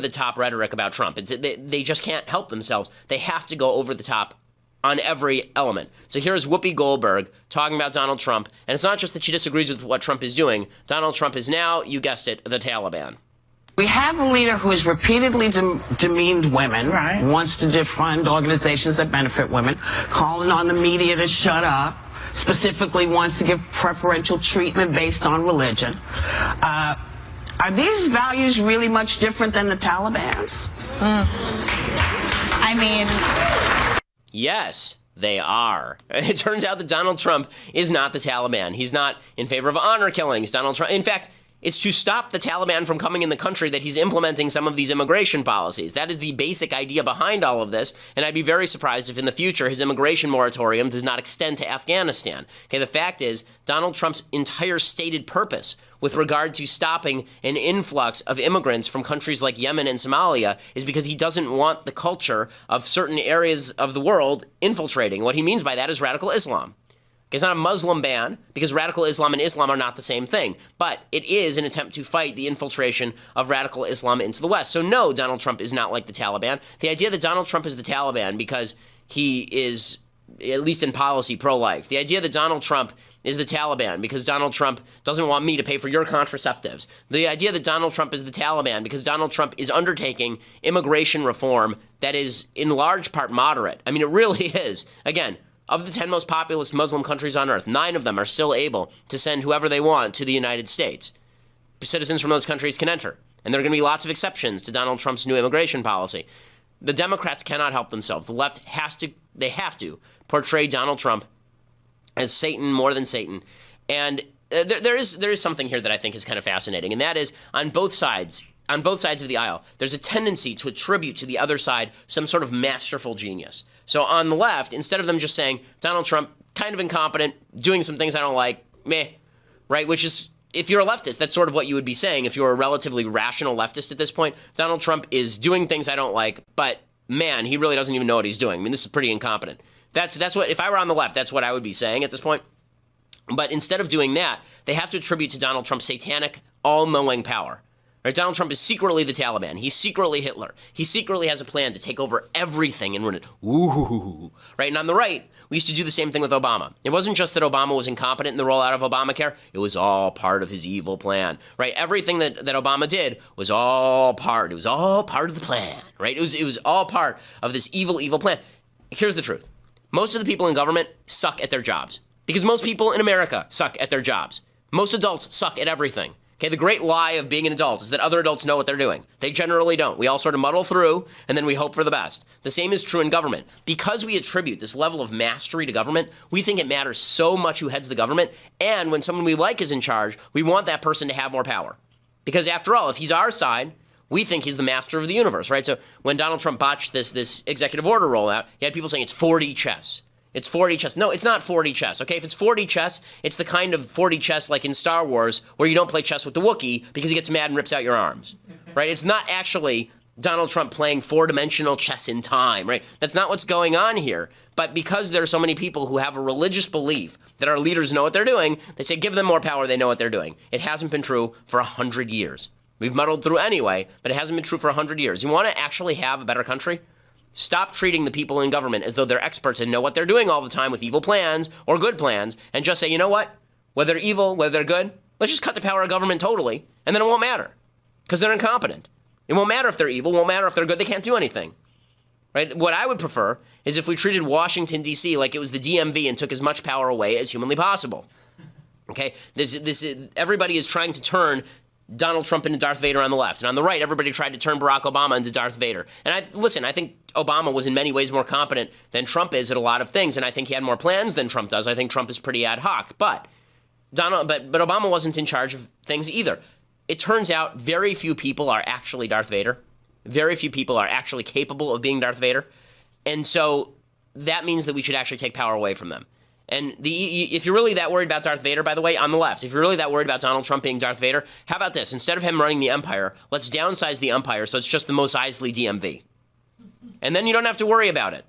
the top rhetoric about Trump. They just can't help themselves. They have to go over the top on every element. So here's Whoopi Goldberg talking about Donald Trump. And it's not just that she disagrees with what Trump is doing. Donald Trump is now, you guessed it, the Taliban. We have a leader who has repeatedly demeaned women, right, wants to defund organizations that benefit women, calling on the media to shut up, specifically wants to give preferential treatment based on religion. Are these values really much different than the Taliban's? I mean... Yes, they are. It turns out that Donald Trump is not the Taliban. He's not in favor of honor killings. Donald Trump, in fact, it's to stop the Taliban from coming in the country that he's implementing some of these immigration policies. That is the basic idea behind all of this, and I'd be very surprised if in the future his immigration moratorium does not extend to Afghanistan. Okay, the fact is, Donald Trump's entire stated purpose with regard to stopping an influx of immigrants from countries like Yemen and Somalia is because he doesn't want the culture of certain areas of the world infiltrating. What he means by that is radical Islam. It's not a Muslim ban, because radical Islam and Islam are not the same thing. But it is an attempt to fight the infiltration of radical Islam into the West. So no, Donald Trump is not like the Taliban. The idea that Donald Trump is the Taliban because he is, at least in policy, pro-life. The idea that Donald Trump is the Taliban because Donald Trump doesn't want me to pay for your contraceptives. The idea that Donald Trump is the Taliban because Donald Trump is undertaking immigration reform that is in large part moderate. I mean, it really is. Again, of the 10 most populous Muslim countries on earth, 9 of them are still able to send whoever they want to the United States. Citizens from those countries can enter. And there are going to be lots of exceptions to Donald Trump's new immigration policy. The Democrats cannot help themselves. The left have to portray Donald Trump as Satan more than Satan. And there is something here that I think is kind of fascinating, and that is on both sides of the aisle, there's a tendency to attribute to the other side some sort of masterful genius. So on the left, instead of them just saying, Donald Trump, kind of incompetent, doing some things I don't like, meh, right? Which is, if you're a leftist, that's sort of what you would be saying if you're a relatively rational leftist at this point. Donald Trump is doing things I don't like, but man, he really doesn't even know what he's doing. I mean, this is pretty incompetent. That's what, if I were on the left, that's what I would be saying at this point. But instead of doing that, they have to attribute to Donald Trump satanic, all-knowing power. Right? Donald Trump is secretly the Taliban. He's secretly Hitler. He secretly has a plan to take over everything and run it. Ooh, right? And on the right, we used to do the same thing with Obama. It wasn't just that Obama was incompetent in the rollout of Obamacare. It was all part of his evil plan, right? Everything that Obama did was all part. It was all part of the plan, right? It was all part of this evil plan. Here's the truth. Most of the people in government suck at their jobs because most people in America suck at their jobs. Most adults suck at everything. Okay, the great lie of being an adult is that other adults know what they're doing. They generally don't. We all sort of muddle through, and then we hope for the best. The same is true in government. Because we attribute this level of mastery to government, we think it matters so much who heads the government, and when someone we like is in charge, we want that person to have more power. Because after all, if he's our side, we think he's the master of the universe, right? So when Donald Trump botched this executive order rollout, he had people saying it's 4D chess. It's 4D chess. No, it's not 4D chess, okay? If it's 4D chess, it's the kind of 4D chess like in Star Wars where you don't play chess with the Wookiee because he gets mad and rips out your arms, right? It's not actually Donald Trump playing four-dimensional chess in time, right? That's not what's going on here. But because there are so many people who have a religious belief that our leaders know what they're doing, they say give them more power, they know what they're doing. It hasn't been true for 100 years. We've muddled through anyway, but it hasn't been true for 100 years. You want to actually have a better country? Stop treating the people in government as though they're experts and know what they're doing all the time with evil plans or good plans, and just say, you know what? Whether they're evil, whether they're good, let's just cut the power of government totally, and then it won't matter because they're incompetent. It won't matter if they're evil, won't matter if they're good, they can't do anything. Right? What I would prefer is if we treated Washington, D.C. like it was the DMV and took as much power away as humanly possible. Okay? Everybody is trying to turn Donald Trump into Darth Vader on the left. And on the right, everybody tried to turn Barack Obama into Darth Vader. And I think Obama was in many ways more competent than Trump is at a lot of things. And I think he had more plans than Trump does. I think Trump is pretty ad hoc. But Obama wasn't in charge of things either. It turns out very few people are actually Darth Vader. Very few people are actually capable of being Darth Vader. And so that means that we should actually take power away from them. And if you're really that worried about Darth Vader, by the way, on the left, if you're really that worried about Donald Trump being Darth Vader, how about this? Instead of him running the empire, let's downsize the empire so it's just the Mos Eisley DMV. And then you don't have to worry about it.